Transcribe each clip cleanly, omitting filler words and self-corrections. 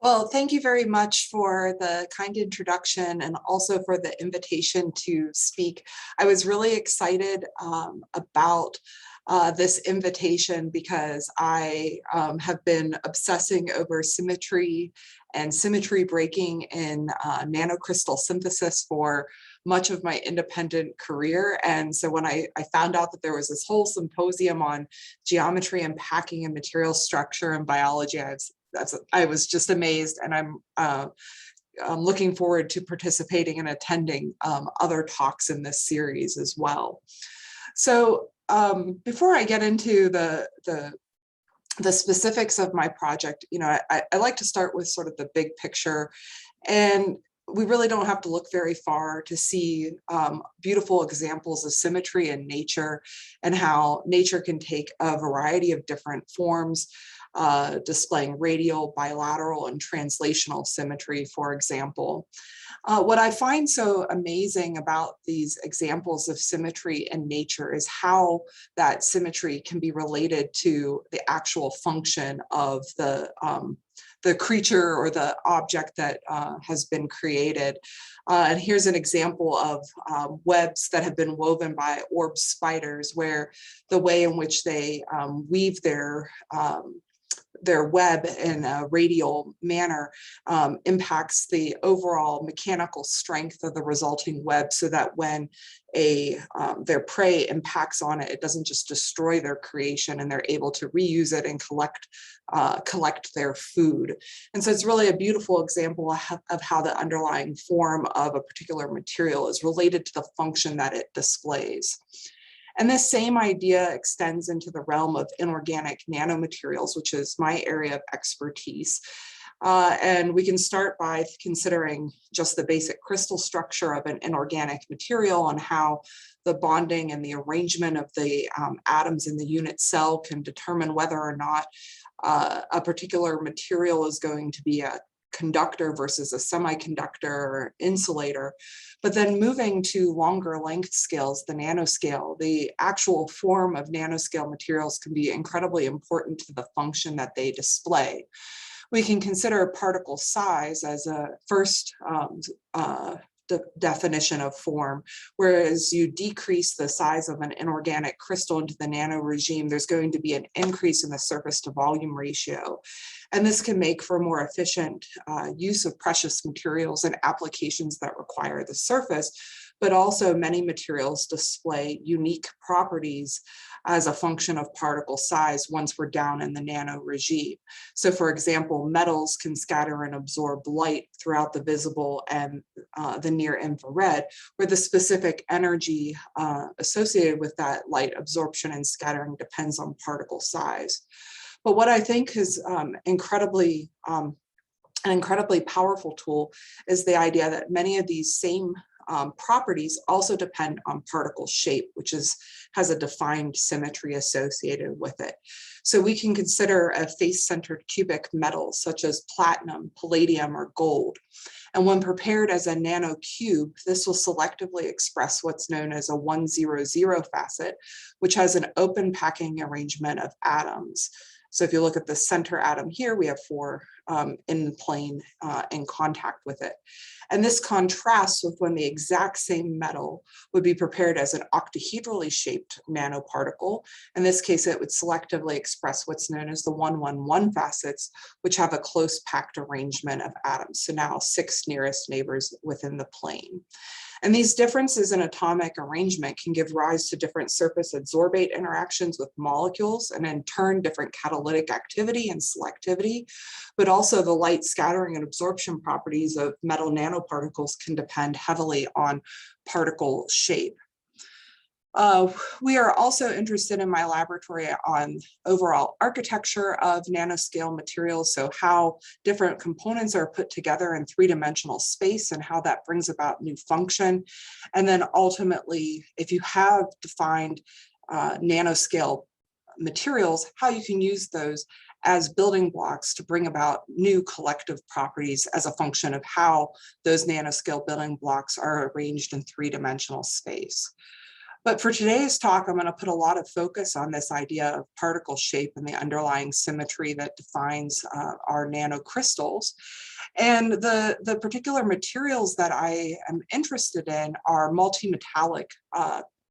Well, thank you very much for the kind introduction and also for the invitation to speak. I was really excited about this invitation because I have been obsessing over symmetry and symmetry breaking in nanocrystal synthesis for much of my independent career. And so when I found out that there was this whole symposium on geometry and packing and material structure and biology, I was just amazed, and I'm looking forward to participating and attending other talks in this series as well. So before I get into the specifics of my project, I like to start with sort of the big picture, and we really don't have to look very far to see beautiful examples of symmetry in nature and how nature can take a variety of different forms, displaying radial, bilateral, and translational symmetry, for example. What I find so amazing about these examples of symmetry in nature is how that symmetry can be related to the actual function of the creature or the object that has been created. And here's an example of webs that have been woven by orb spiders, where the way in which they weave their web in a radial manner impacts the overall mechanical strength of the resulting web, so that when their prey impacts on it, it doesn't just destroy their creation, and they're able to reuse it and collect their food. And so it's really a beautiful example of how the underlying form of a particular material is related to the function that it displays. And this same idea extends into the realm of inorganic nanomaterials, which is my area of expertise. And we can start by considering just the basic crystal structure of an inorganic material and how the bonding and the arrangement of the atoms in the unit cell can determine whether or not a particular material is going to be a conductor versus a semiconductor or insulator. But then moving to longer length scales, the nanoscale, the actual form of nanoscale materials can be incredibly important to the function that they display. We can consider particle size as a first definition of form. Whereas you decrease the size of an inorganic crystal into the nano regime, there's going to be an increase in the surface to volume ratio. And this can make for more efficient use of precious materials and applications that require the surface, but also many materials display unique properties as a function of particle size once we're down in the nano regime. So for example, metals can scatter and absorb light throughout the visible and the near infrared, where the specific energy associated with that light absorption and scattering depends on particle size. But what I think is an incredibly powerful tool is the idea that many of these same properties also depend on particle shape, which has a defined symmetry associated with it. So we can consider a face-centered cubic metal such as platinum, palladium, or gold. And when prepared as a nanocube, this will selectively express what's known as a 100 facet, which has an open packing arrangement of atoms. So if you look at the center atom here, we have 4 in the plane in contact with it. And this contrasts with when the exact same metal would be prepared as an octahedrally shaped nanoparticle. In this case, it would selectively express what's known as the 111 facets, which have a close packed arrangement of atoms. So now 6 nearest neighbors within the plane. And these differences in atomic arrangement can give rise to different surface adsorbate interactions with molecules, and in turn, different catalytic activity and selectivity. But also the light scattering and absorption properties of metal nanoparticles can depend heavily on particle shape. We are also interested in my laboratory on overall architecture of nanoscale materials, so how different components are put together in 3-dimensional space and how that brings about new function. And then ultimately, if you have defined nanoscale materials, how you can use those as building blocks to bring about new collective properties as a function of how those nanoscale building blocks are arranged in 3-dimensional space. But for today's talk, I'm going to put a lot of focus on this idea of particle shape and the underlying symmetry that defines our nanocrystals. And the particular materials that I am interested in are multi-metallic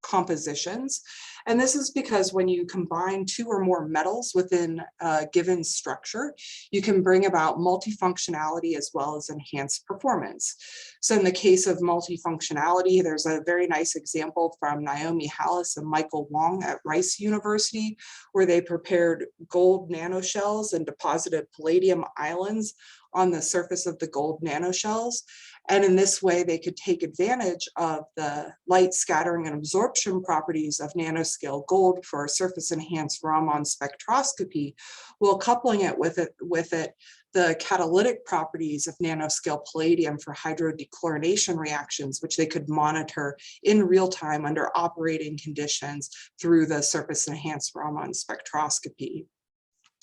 compositions. And this is because when you combine two or more metals within a given structure, you can bring about multifunctionality as well as enhanced performance. So in the case of multifunctionality, there's a very nice example from Naomi Hallis and Michael Wong at Rice University, where they prepared gold nanoshells and deposited palladium islands on the surface of the gold nanoshells. And in this way, they could take advantage of the light scattering and absorption properties of nanoscale gold for surface enhanced Raman spectroscopy, while coupling it with the catalytic properties of nanoscale palladium for hydrodechlorination reactions, which they could monitor in real time under operating conditions through the surface enhanced Raman spectroscopy.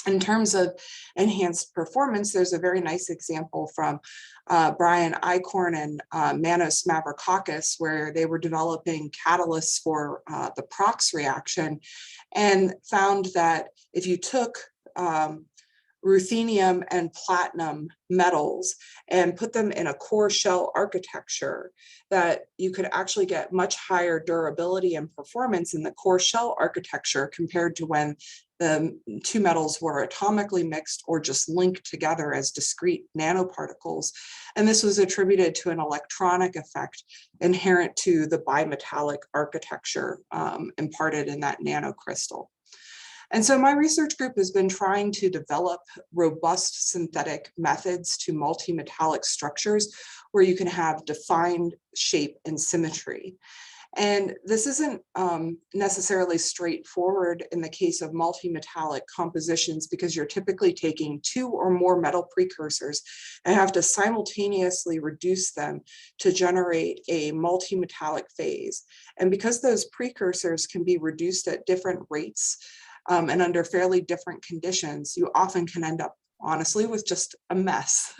In terms of enhanced performance, there's a very nice example from Brian Eichhorn and Manos Mavroukakis, where they were developing catalysts for the Prox reaction and found that if you took ruthenium and platinum metals and put them in a core shell architecture, that you could actually get much higher durability and performance in the core shell architecture compared to when the two metals were atomically mixed or just linked together as discrete nanoparticles. And this was attributed to an electronic effect inherent to the bimetallic architecture imparted in that nanocrystal. And so my research group has been trying to develop robust synthetic methods to multi-metallic structures where you can have defined shape and symmetry. And this isn't necessarily straightforward in the case of multi-metallic compositions, because you're typically taking two or more metal precursors and have to simultaneously reduce them to generate a multi-metallic phase. And because those precursors can be reduced at different rates and under fairly different conditions, you often can end up honestly with just a mess.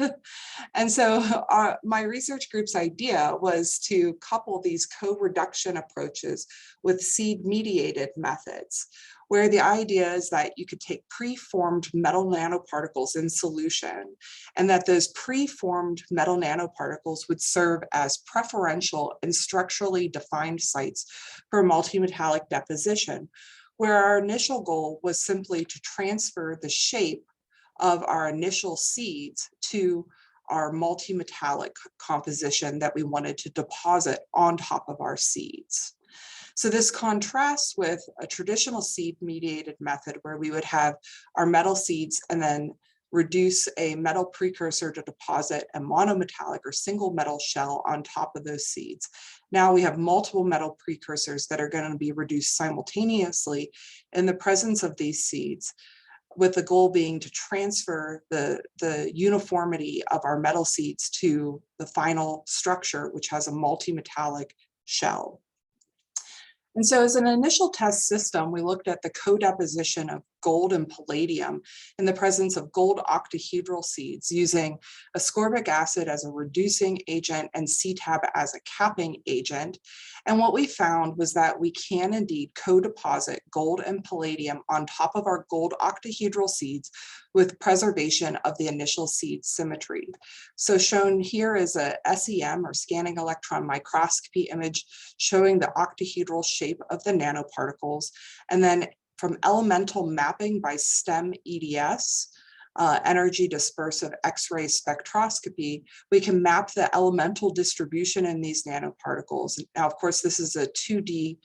And so my research group's idea was to couple these co-reduction approaches with seed-mediated methods, where the idea is that you could take preformed metal nanoparticles in solution, and that those preformed metal nanoparticles would serve as preferential and structurally defined sites for multimetallic deposition, where our initial goal was simply to transfer the shape of our initial seeds to our multi-metallic composition that we wanted to deposit on top of our seeds. So this contrasts with a traditional seed-mediated method where we would have our metal seeds and then reduce a metal precursor to deposit a monometallic or single metal shell on top of those seeds. Now we have multiple metal precursors that are going to be reduced simultaneously in the presence of these seeds, with the goal being to transfer the uniformity of our metal seeds to the final structure, which has a multi-metallic shell. And so as an initial test system, we looked at the co-deposition of gold and palladium in the presence of gold octahedral seeds using ascorbic acid as a reducing agent and CTAB as a capping agent. And what we found was that we can indeed co-deposit gold and palladium on top of our gold octahedral seeds with preservation of the initial seed symmetry. So shown here is a SEM, or scanning electron microscopy image, showing the octahedral shape of the nanoparticles. And then from elemental mapping by STEM EDS, energy dispersive X-ray spectroscopy, we can map the elemental distribution in these nanoparticles. Now, of course, this is a 2D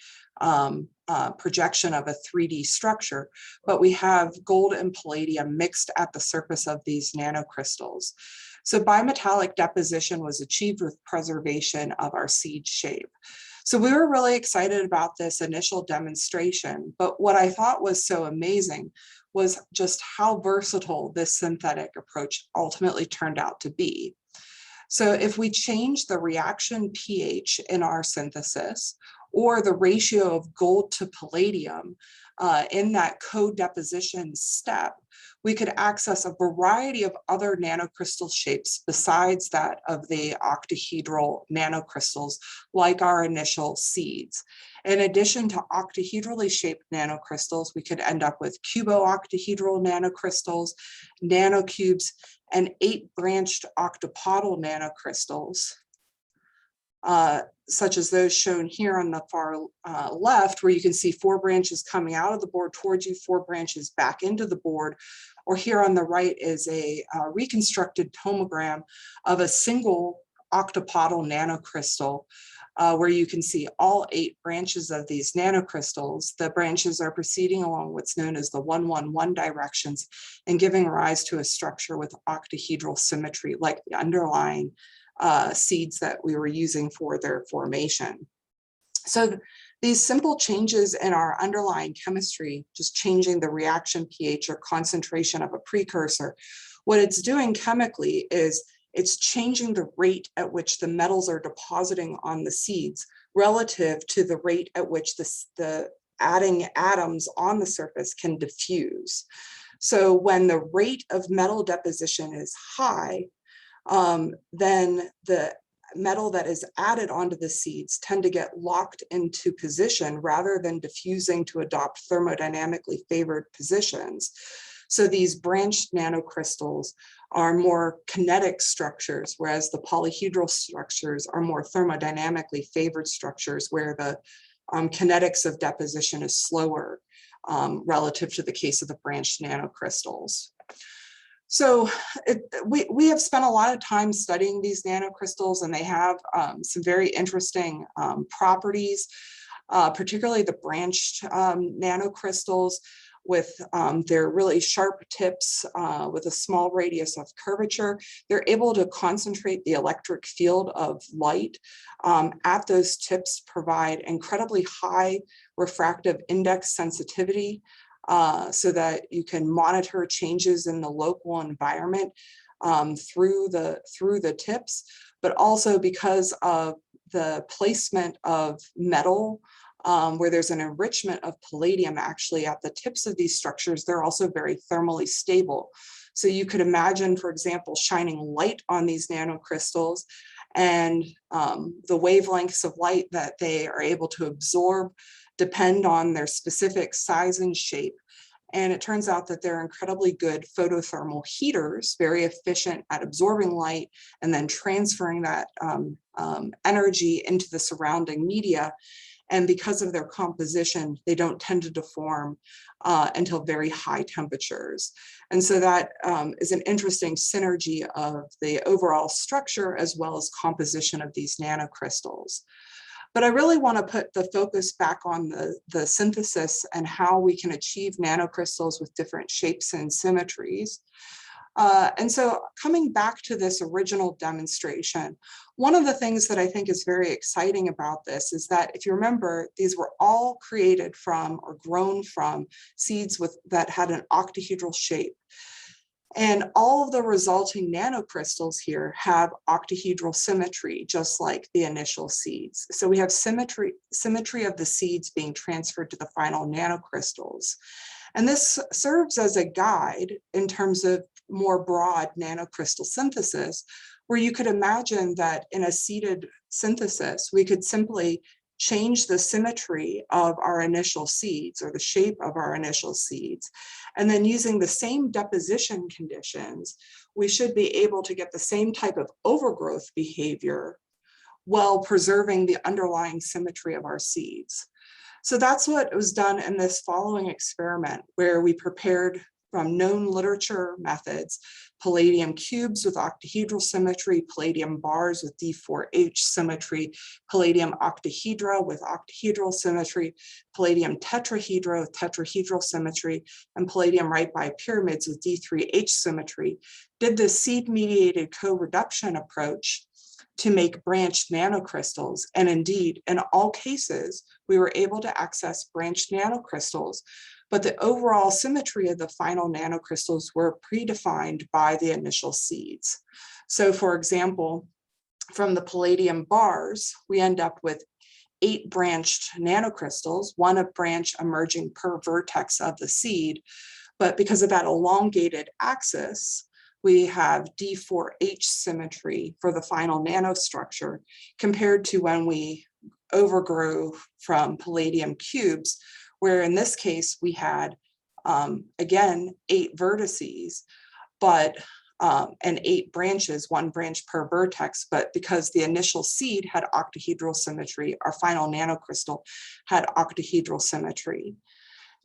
projection of a 3D structure, but we have gold and palladium mixed at the surface of these nanocrystals. So bimetallic deposition was achieved with preservation of our seed shape. So we were really excited about this initial demonstration, but what I thought was so amazing was just how versatile this synthetic approach ultimately turned out to be. So if we change the reaction pH in our synthesis, or the ratio of gold to palladium, in that co-deposition step, we could access a variety of other nanocrystal shapes besides that of the octahedral nanocrystals, like our initial seeds. In addition to octahedrally shaped nanocrystals, we could end up with cubo-octahedral nanocrystals, nanocubes, and 8-branched octopodal nanocrystals, such as those shown here on the far left, where you can see 4 branches coming out of the board towards you, 4 branches back into the board. Or here on the right is a reconstructed tomogram of a single octopodal nanocrystal, where you can see all 8 branches of these nanocrystals. The branches are proceeding along what's known as the 1-1-1 directions and giving rise to a structure with octahedral symmetry, like the underlying seeds that we were using for their formation. So these simple changes in our underlying chemistry, just changing the reaction pH or concentration of a precursor, what it's doing chemically is it's changing the rate at which the metals are depositing on the seeds relative to the rate at which the adding atoms on the surface can diffuse. So when the rate of metal deposition is high, then the metal that is added onto the seeds tend to get locked into position rather than diffusing to adopt thermodynamically favored positions. So these branched nanocrystals are more kinetic structures, whereas the polyhedral structures are more thermodynamically favored structures where the kinetics of deposition is slower relative to the case of the branched nanocrystals. So we have spent a lot of time studying these nanocrystals, and they have some very interesting properties, particularly the branched nanocrystals with their really sharp tips with a small radius of curvature. They're able to concentrate the electric field of light at those tips, provide incredibly high refractive index sensitivity, so that you can monitor changes in the local environment through the tips, but also because of the placement of metal, where there's an enrichment of palladium actually at the tips of these structures, they're also very thermally stable. So you could imagine, for example, shining light on these nanocrystals, and the wavelengths of light that they are able to absorb depend on their specific size and shape. And it turns out that they're incredibly good photothermal heaters, very efficient at absorbing light and then transferring that energy into the surrounding media. And because of their composition, they don't tend to deform until very high temperatures. And so that is an interesting synergy of the overall structure as well as composition of these nanocrystals. But I really want to put the focus back on the synthesis and how we can achieve nanocrystals with different shapes and symmetries. And so coming back to this original demonstration, one of the things that I think is very exciting about this is that if you remember, these were all created from or grown from seeds that had an octahedral shape. And all of the resulting nanocrystals here have octahedral symmetry, just like the initial seeds. So we have symmetry of the seeds being transferred to the final nanocrystals. And this serves as a guide in terms of more broad nanocrystal synthesis, where you could imagine that in a seeded synthesis, we could simply change the symmetry of our initial seeds or the shape of our initial seeds. And then using the same deposition conditions, we should be able to get the same type of overgrowth behavior while preserving the underlying symmetry of our seeds. So that's what was done in this following experiment, where we prepared from known literature methods, palladium cubes with octahedral symmetry, palladium bars with D4H symmetry, palladium octahedra with octahedral symmetry, palladium tetrahedra with tetrahedral symmetry, and palladium right bipyramids with D3H symmetry, did this seed-mediated co-reduction approach to make branched nanocrystals. And indeed, in all cases, we were able to access branched nanocrystals, but the overall symmetry of the final nanocrystals were predefined by the initial seeds. So for example, from the palladium bars, we end up with 8-branched nanocrystals, one a branch emerging per vertex of the seed. But because of that elongated axis, we have D4H symmetry for the final nanostructure compared to when we overgrew from palladium cubes, where in this case we had, again, 8 vertices, but and 8 branches, 1 branch per vertex, but because the initial seed had octahedral symmetry, our final nanocrystal had octahedral symmetry.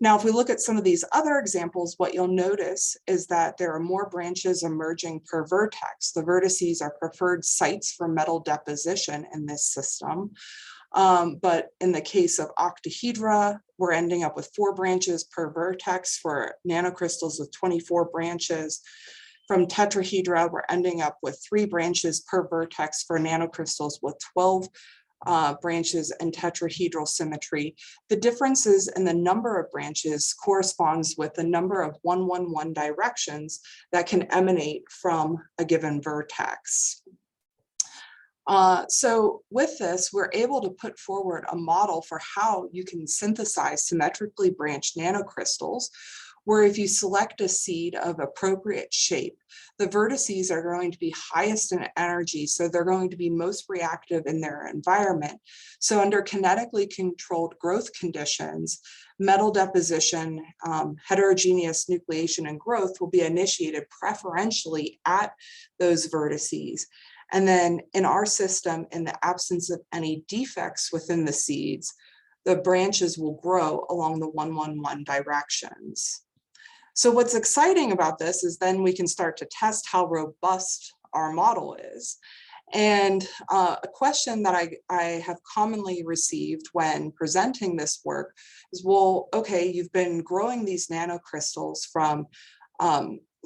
Now, if we look at some of these other examples, what you'll notice is that there are more branches emerging per vertex. The vertices are preferred sites for metal deposition in this system. But in the case of octahedra, we're ending up with 4 branches per vertex for nanocrystals with 24 branches. From tetrahedra, we're ending up with 3 branches per vertex for nanocrystals with 12 branches and tetrahedral symmetry. The differences in the number of branches corresponds with the number of 1-1-1 directions that can emanate from a given vertex. So with this, we're able to put forward a model for how you can synthesize symmetrically branched nanocrystals, where if you select a seed of appropriate shape, the vertices are going to be highest in energy, so they're going to be most reactive in their environment. So under kinetically controlled growth conditions, metal deposition, heterogeneous nucleation and growth will be initiated preferentially at those vertices. And then in our system, in the absence of any defects within the seeds, the branches will grow along the 1-1-1 directions. So what's exciting about this is then we can start to test how robust our model is. And a question that I have commonly received when presenting this work is, well, okay, you've been growing these nanocrystals from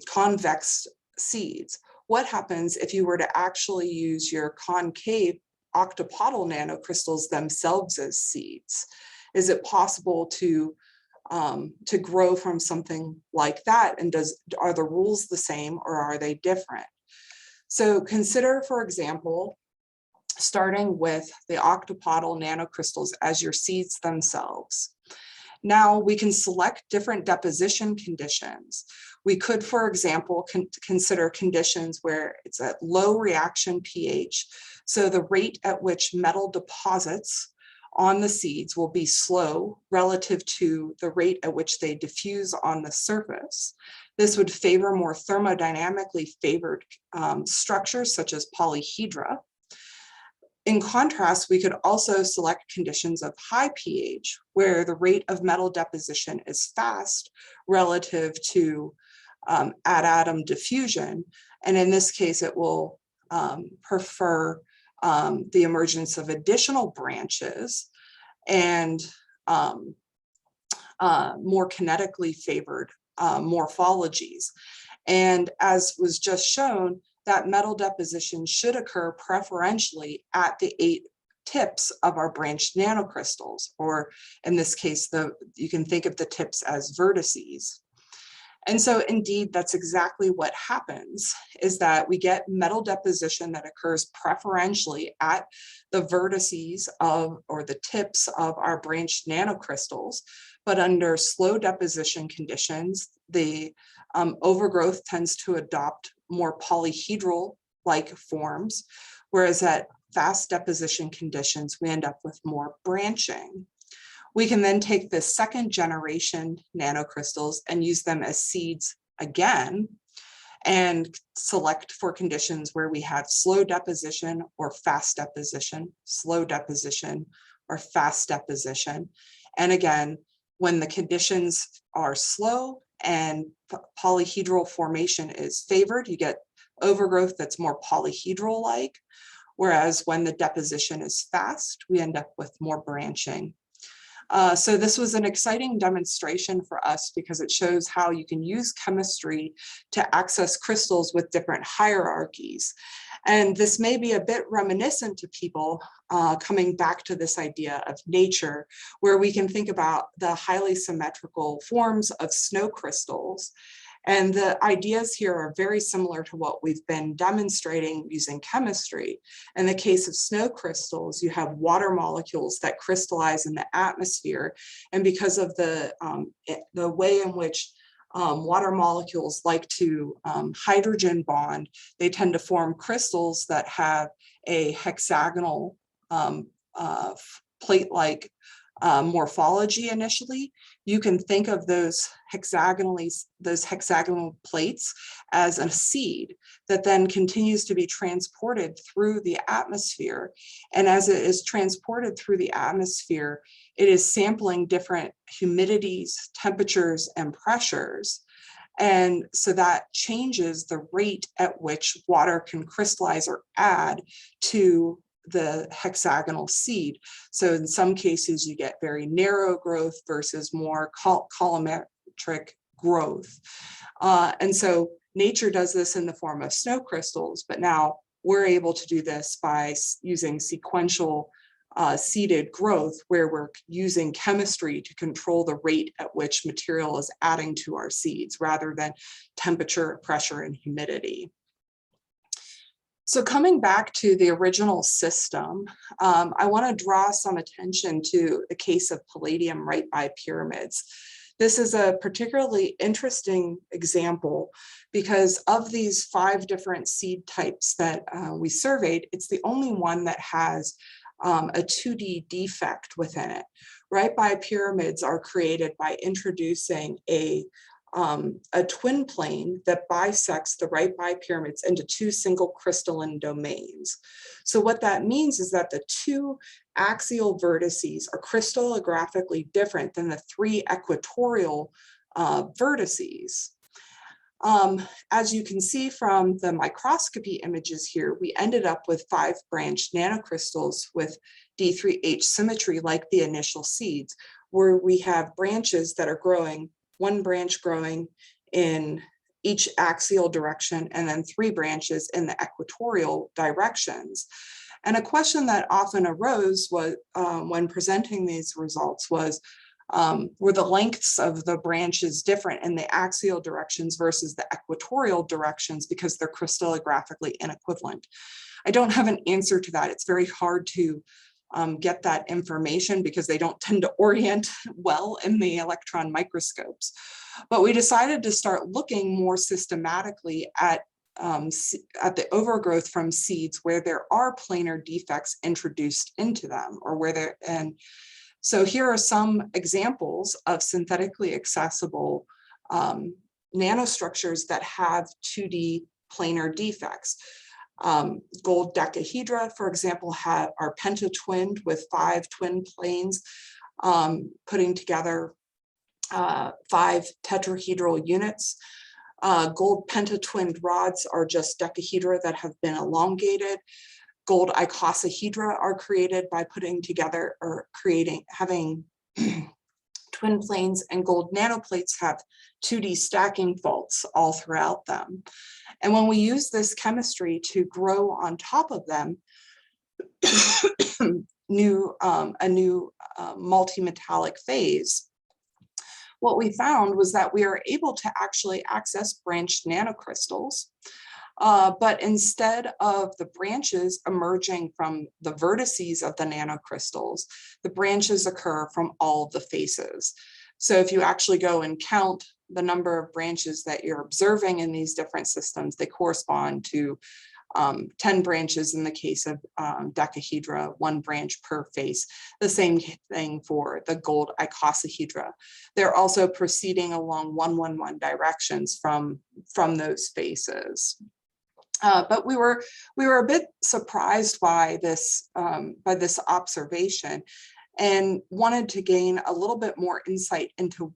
convex seeds. What happens if you were to actually use your concave octopodal nanocrystals themselves as seeds? Is it possible to grow from something like that? And are the rules the same or are they different? So consider, for example, starting with the octopodal nanocrystals as your seeds themselves. Now we can select different deposition conditions. We could, for example, consider conditions where it's at low reaction pH. So the rate at which metal deposits on the seeds will be slow relative to the rate at which they diffuse on the surface. This would favor more thermodynamically favored structures such as polyhedra. In contrast, we could also select conditions of high pH where the rate of metal deposition is fast relative to at-atom diffusion. And in this case, it will prefer the emergence of additional branches and more kinetically favored morphologies. And as was just shown, that metal deposition should occur preferentially at the 8 tips of our branched nanocrystals, or in this case, you can think of the tips as vertices. And so indeed, that's exactly what happens, is that we get metal deposition that occurs preferentially at the vertices of, or the tips of our branched nanocrystals, but under slow deposition conditions, the overgrowth tends to adopt more polyhedral-like forms, whereas at fast deposition conditions, we end up with more branching. We can then take the 2nd generation nanocrystals and use them as seeds again and select for conditions where we have slow deposition or fast deposition, slow deposition or fast deposition. And again, when the conditions are slow and polyhedral formation is favored, you get overgrowth that's more polyhedral-like, whereas when the deposition is fast, we end up with more branching. So this was an exciting demonstration for us because it shows how you can use chemistry to access crystals with different hierarchies. And this may be a bit reminiscent to people coming back to this idea of nature, where we can think about the highly symmetrical forms of snow crystals And the ideas here are very similar to what we've been demonstrating using chemistry. In the case of snow crystals, you have water molecules that crystallize in the atmosphere. And because of the way in which water molecules like to hydrogen bond, they tend to form crystals that have a hexagonal plate-like morphology initially. You can think of those hexagonal plates as a seed that then continues to be transported through the atmosphere. And as it is transported through the atmosphere, it is sampling different humidities, temperatures, and pressures. And so that changes the rate at which water can crystallize or add to the hexagonal seed. So in some cases, you get very narrow growth versus more colorimetric growth. And so nature does this in the form of snow crystals, but now we're able to do this by using sequential seeded growth, where we're using chemistry to control the rate at which material is adding to our seeds rather than temperature, pressure, and humidity. So coming back to the original system, I want to draw some attention to the case of palladium right by pyramids. This is a particularly interesting example because of these 5 different seed types that we surveyed, it's the only one that has a 2D defect within it. Right by pyramids are created by introducing a twin plane that bisects the right by pyramids into 2 single crystalline domains. So what that means is that the 2 axial vertices are crystallographically different than the 3 equatorial vertices. As you can see from the microscopy images here, we ended up with 5-branched nanocrystals with D3H symmetry like the initial seeds, where we have branches that are growing, 1 branch growing in each axial direction, and then 3 branches in the equatorial directions. And a question that often arose was, when presenting these results was, were the lengths of the branches different in the axial directions versus the equatorial directions because they're crystallographically inequivalent? I don't have an answer to that. It's very hard to get that information because they don't tend to orient well in the electron microscopes. But we decided to start looking more systematically at the overgrowth from seeds where there are planar defects introduced into them, or where they're, and so here are some examples of synthetically accessible nanostructures that have 2D planar defects. Gold decahedra, for example, are pentatwinned with 5 twin planes, putting together 5 tetrahedral units. Gold pentatwinned rods are just decahedra that have been elongated. Gold icosahedra are created by putting together or having twin planes, and gold nanoplates have 2D stacking faults all throughout them. And when we use this chemistry to grow on top of them, a new multimetallic phase, what we found was that we are able to actually access branched nanocrystals, but instead of the branches emerging from the vertices of the nanocrystals, the branches occur from all of the faces. So if you actually go and count the number of branches that you're observing in these different systems, they correspond to 10 branches in the case of decahedra, 1 branch per face. The same thing for the gold icosahedra. They're also proceeding along 1-1-1 directions from those faces. But we were a bit surprised by this observation, and wanted to gain a little bit more insight into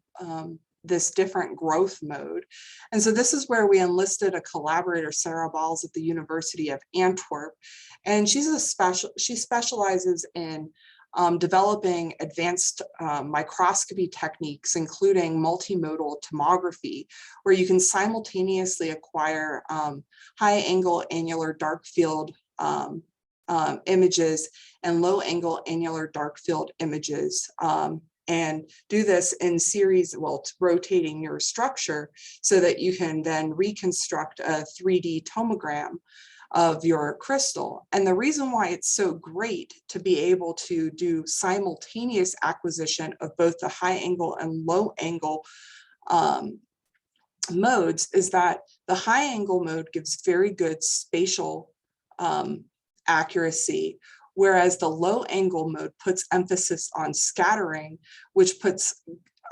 this different growth mode. And so this is where we enlisted a collaborator, Sara at the University of Antwerp, and she specializes in developing advanced microscopy techniques, including multimodal tomography, where you can simultaneously acquire high angle annular dark field images and low angle annular dark field images and do this in series, well, rotating your structure so that you can then reconstruct a 3D tomogram of your crystal. And the reason why it's so great to be able to do simultaneous acquisition of both the high angle and low angle modes is that the high angle mode gives very good spatial accuracy, whereas the low angle mode puts emphasis on scattering, which puts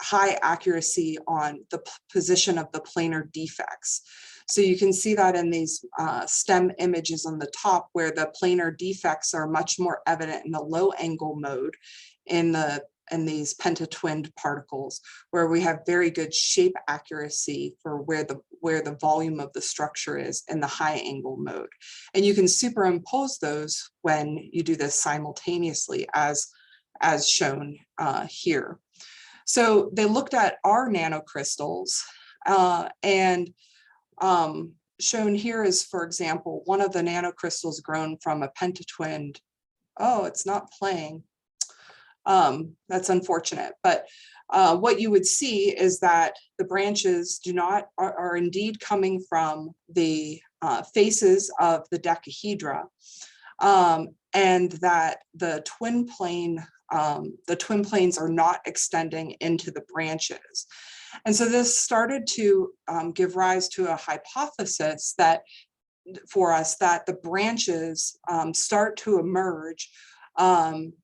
high accuracy on the position of the planar defects. So you can see that in these STEM images on the top, where the planar defects are much more evident in the low angle mode in these pentatwinned particles, where we have very good shape accuracy for where the volume of the structure is in the high angle mode. And you can superimpose those when you do this simultaneously, as shown here. So they looked at our nanocrystals, and shown here is, for example, one of the nanocrystals grown from a pentatwinned. Oh, it's not playing. That's unfortunate, but what you would see is that the branches are indeed coming from the faces of the decahedra, and that the twin planes are not extending into the branches. And so this started to give rise to a hypothesis that for us that the branches start to emerge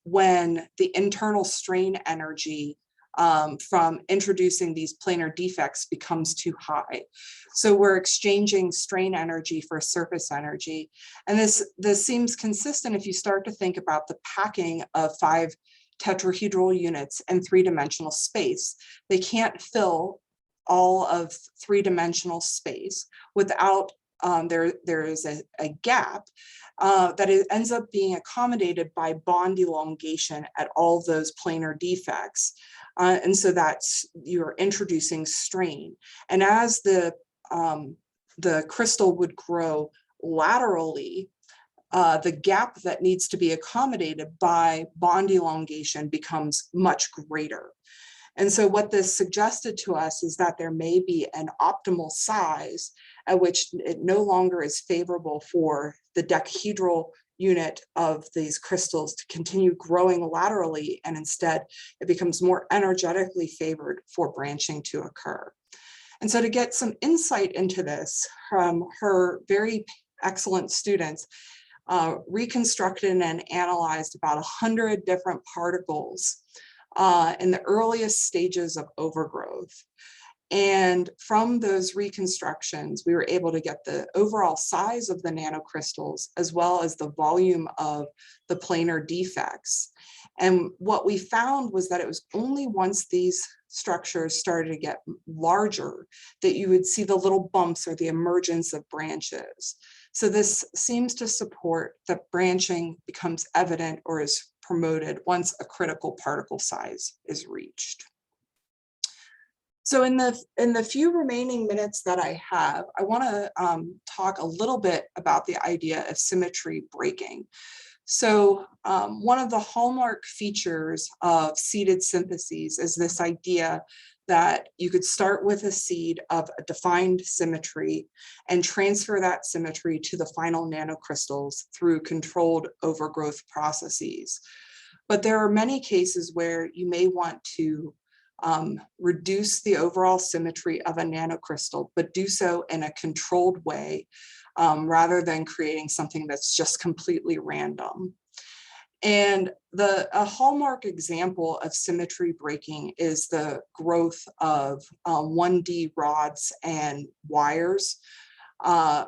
when the internal strain energy from introducing these planar defects becomes too high. So we're exchanging strain energy for surface energy. And this seems consistent if you start to think about the packing of 5 tetrahedral units in 3-dimensional space. They can't fill all of 3-dimensional space without there is a gap that it ends up being accommodated by bond elongation at all those planar defects. And so that's, you're introducing strain. And as the crystal would grow laterally, the gap that needs to be accommodated by bond elongation becomes much greater. And so what this suggested to us is that there may be an optimal size at which it no longer is favorable for the decahedral unit of these crystals to continue growing laterally, and instead it becomes more energetically favored for branching to occur. And so to get some insight into this, her very excellent students reconstructed and analyzed about 100 different particles in the earliest stages of overgrowth. And from those reconstructions, we were able to get the overall size of the nanocrystals, as well as the volume of the planar defects. And what we found was that it was only once these structures started to get larger that you would see the little bumps or the emergence of branches. So this seems to support that branching becomes evident or is promoted once a critical particle size is reached. So in the few remaining minutes that I have, I want to talk a little bit about the idea of symmetry breaking. So one of the hallmark features of seeded syntheses is this idea that you could start with a seed of a defined symmetry and transfer that symmetry to the final nanocrystals through controlled overgrowth processes. But there are many cases where you may want to reduce the overall symmetry of a nanocrystal, but do so in a controlled way, rather than creating something that's just completely random. And a hallmark example of symmetry breaking is the growth of 1D rods and wires,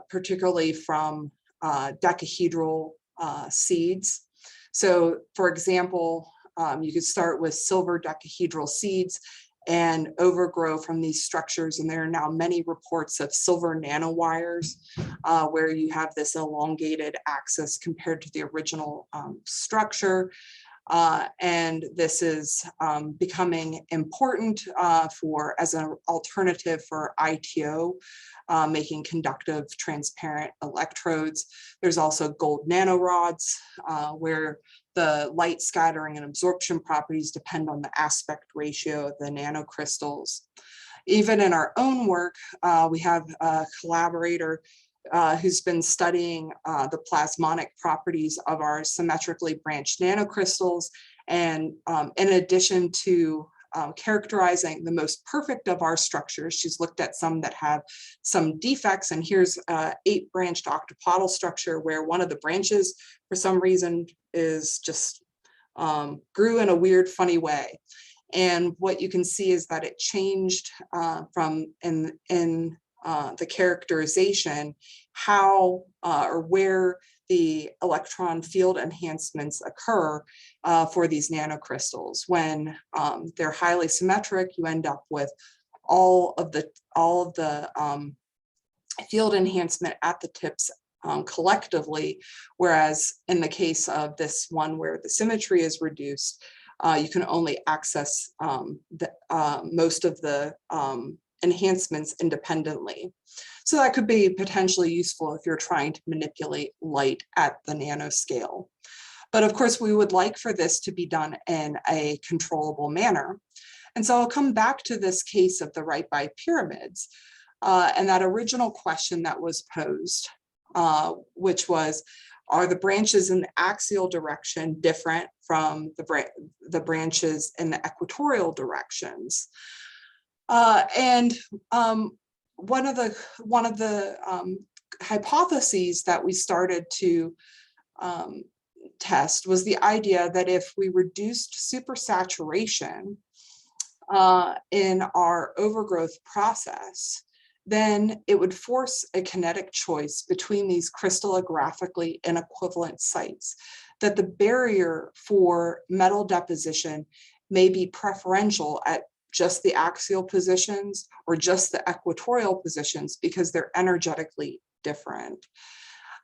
particularly from decahedral seeds. So for example, you could start with silver decahedral seeds and overgrow from these structures. And there are now many reports of silver nanowires where you have this elongated axis compared to the original structure. And this is becoming important as an alternative for ITO, making conductive transparent electrodes. There's also gold nanorods where the light scattering and absorption properties depend on the aspect ratio of the nanocrystals. Even in our own work, we have a collaborator who's been studying the plasmonic properties of our symmetrically branched nanocrystals. And in addition to characterizing the most perfect of our structures, she's looked at some that have some defects. And here's an 8-branched octopodal structure where one of the branches, for some reason, is just grew in a weird, funny way. And what you can see is that it changed from in the characterization, how or where the electron field enhancements occur for these nanocrystals. When they're highly symmetric, you end up with all of the field enhancement at the tips collectively, whereas in the case of this one where the symmetry is reduced, you can only access most of the enhancements independently. So that could be potentially useful if you're trying to manipulate light at the nanoscale. But of course, we would like for this to be done in a controllable manner. And so I'll come back to this case of the right bipyramids and that original question that was posed, which was, are the branches in the axial direction different from the branches in the equatorial directions? One of the hypotheses that we started to test was the idea that if we reduced supersaturation in our overgrowth process, then it would force a kinetic choice between these crystallographically inequivalent sites, that the barrier for metal deposition may be preferential at just the axial positions or just the equatorial positions because they're energetically different.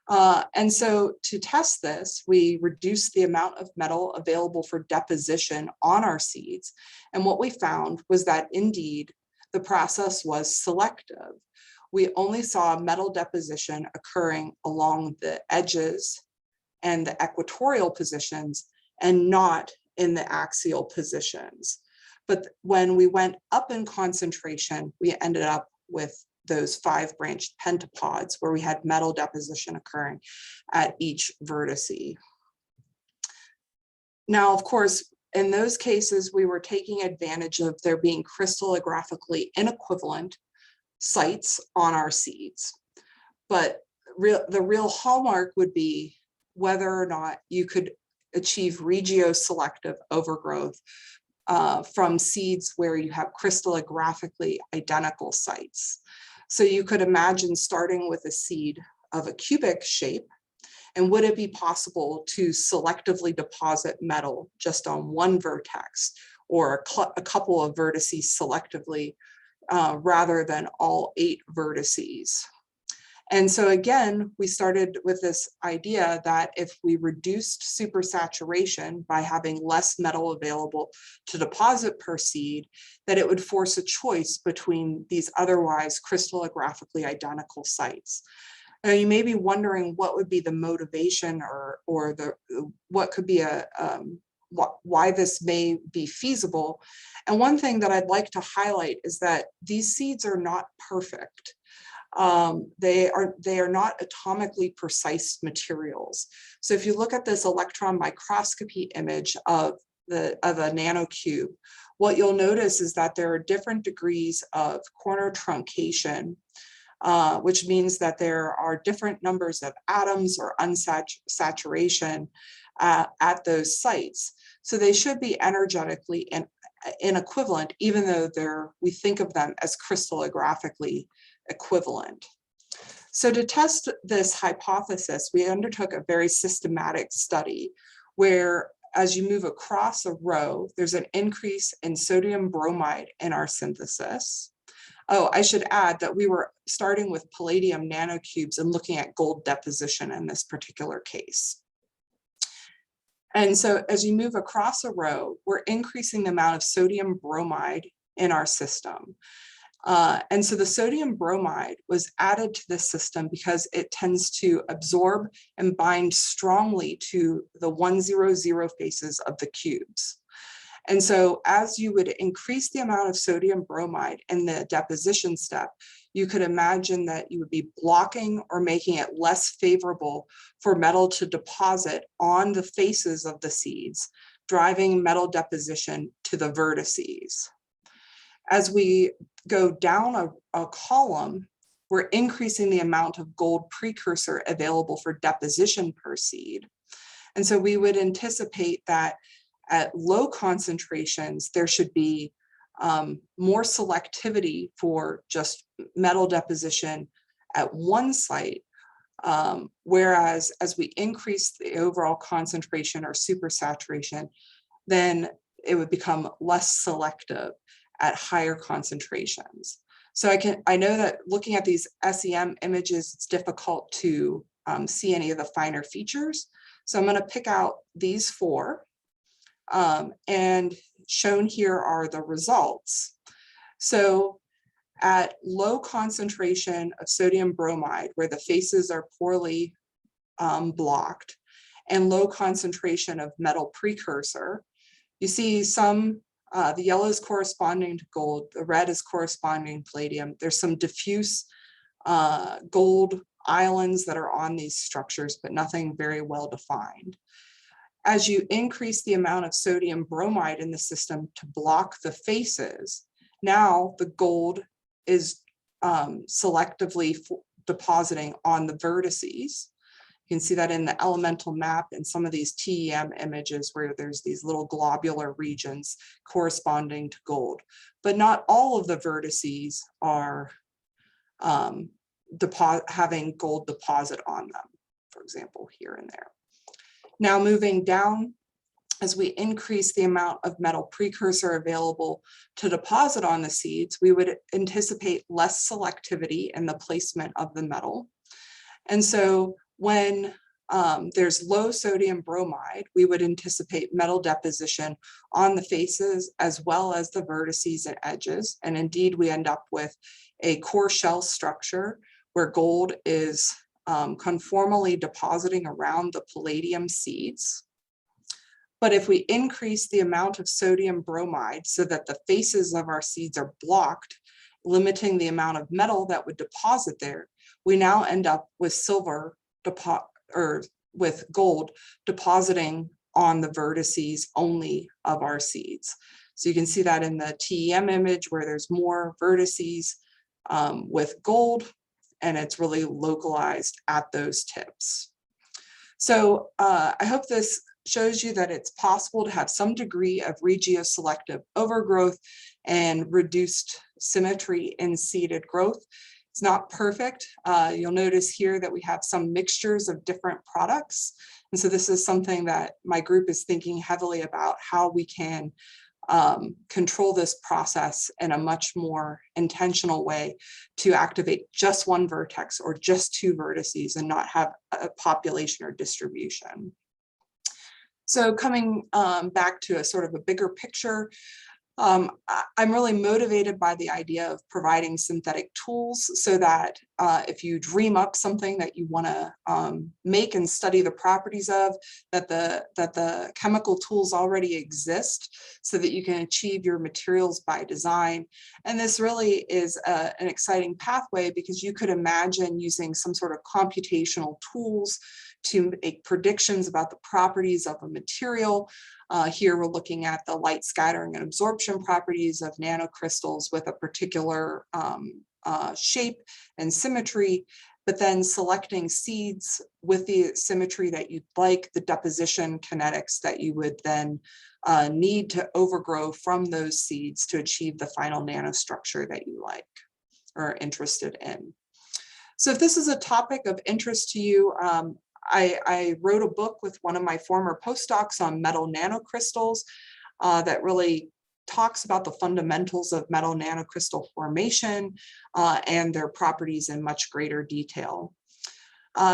And so to test this, we reduced the amount of metal available for deposition on our seeds. And what we found was that indeed, the process was selective. We only saw metal deposition occurring along the edges and the equatorial positions and not in the axial positions. But when we went up in concentration, we ended up with those 5-branched pentapods where we had metal deposition occurring at each vertice. Now, of course, in those cases, we were taking advantage of there being crystallographically inequivalent sites on our seeds. But the real hallmark would be whether or not you could achieve regioselective overgrowth from seeds where you have crystallographically identical sites. So you could imagine starting with a seed of a cubic shape, and would it be possible to selectively deposit metal just on one vertex or a couple of vertices selectively rather than all 8 vertices? And so again, we started with this idea that if we reduced supersaturation by having less metal available to deposit per seed, that it would force a choice between these otherwise crystallographically identical sites. Now, you may be wondering what would be the motivation or what could be why this may be feasible. And one thing that I'd like to highlight is that these seeds are not perfect. They are not atomically precise materials. So if you look at this electron microscopy image of a nanocube, what you'll notice is that there are different degrees of corner truncation, which means that there are different numbers of atoms or unsaturation at those sites. So they should be energetically inequivalent, even though we think of them as crystallographically equivalent. So to test this hypothesis, we undertook a very systematic study where as you move across a row, there's an increase in sodium bromide in our synthesis. Oh, I should add that we were starting with palladium nanocubes and looking at gold deposition in this particular case. And so as you move across a row, we're increasing the amount of sodium bromide in our system. And so the sodium bromide was added to this system because it tends to absorb and bind strongly to the 1,0,0 faces of the cubes. And so as you would increase the amount of sodium bromide in the deposition step, you could imagine that you would be blocking or making it less favorable for metal to deposit on the faces of the seeds, driving metal deposition to the vertices. As we go down a column, we're increasing the amount of gold precursor available for deposition per seed. And so we would anticipate that at low concentrations, there should be more selectivity for just metal deposition at one site, whereas as we increase the overall concentration or supersaturation, then it would become less selective at higher concentrations. So I know that looking at these SEM images, it's difficult to see any of the finer features. So I'm going to pick out these four. And shown here are the results. So at low concentration of sodium bromide, where the faces are poorly blocked, and low concentration of metal precursor, you see some, the yellow is corresponding to gold, the red is corresponding to palladium. There's some diffuse gold islands that are on these structures, but nothing very well defined. As you increase the amount of sodium bromide in the system to block the faces, now the gold is selectively depositing on the vertices. You can see that in the elemental map and some of these TEM images where there's these little globular regions corresponding to gold. But not all of the vertices are having gold deposit on them, for example, here and there. Now moving down, as we increase the amount of metal precursor available to deposit on the seeds, we would anticipate less selectivity in the placement of the metal. And so when there's low sodium bromide, we would anticipate metal deposition on the faces as well as the vertices and edges. And indeed, we end up with a core shell structure where gold is conformally depositing around the palladium seeds. But if we increase the amount of sodium bromide so that the faces of our seeds are blocked, limiting the amount of metal that would deposit there, we now end up with silver or with gold depositing on the vertices only of our seeds. So you can see that in the TEM image where there's more vertices with gold, and it's really localized at those tips. So I hope this shows you that it's possible to have some degree of regioselective overgrowth and reduced symmetry in seeded growth. It's not perfect. You'll notice here that we have some mixtures of different products. And so this is something that my group is thinking heavily about, how we can control this process in a much more intentional way to activate just one vertex or just two vertices and not have a population or distribution. So coming back to a sort of a bigger picture, I'm really motivated by the idea of providing synthetic tools so that if you dream up something that you want to make and study the properties of, that the chemical tools already exist so that you can achieve your materials by design. And this really is an exciting pathway because you could imagine using some sort of computational tools to make predictions about the properties of a material. Here we're looking at the light scattering and absorption properties of nanocrystals with a particular shape and symmetry, but then selecting seeds with the symmetry that you'd like, the deposition kinetics that you would then need to overgrow from those seeds to achieve the final nanostructure that you like or are interested in. So if this is a topic of interest to you, I wrote a book with one of my former postdocs on metal nanocrystals that really talks about the fundamentals of metal nanocrystal formation and their properties in much greater detail.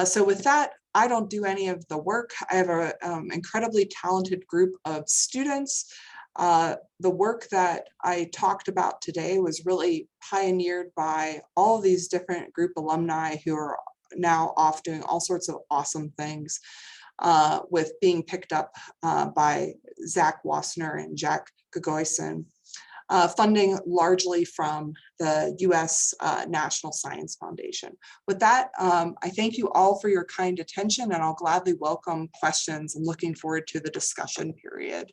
So with that, I don't do any of the work. I have an incredibly talented group of students The work that I talked about today was really pioneered by all of these different group alumni who are now off doing all sorts of awesome things, with being picked up by Zach Wassner and Jack Gagoyson, funding largely from the US National Science Foundation. With that, I thank you all for your kind attention, and I'll gladly welcome questions. I'm looking forward to the discussion period.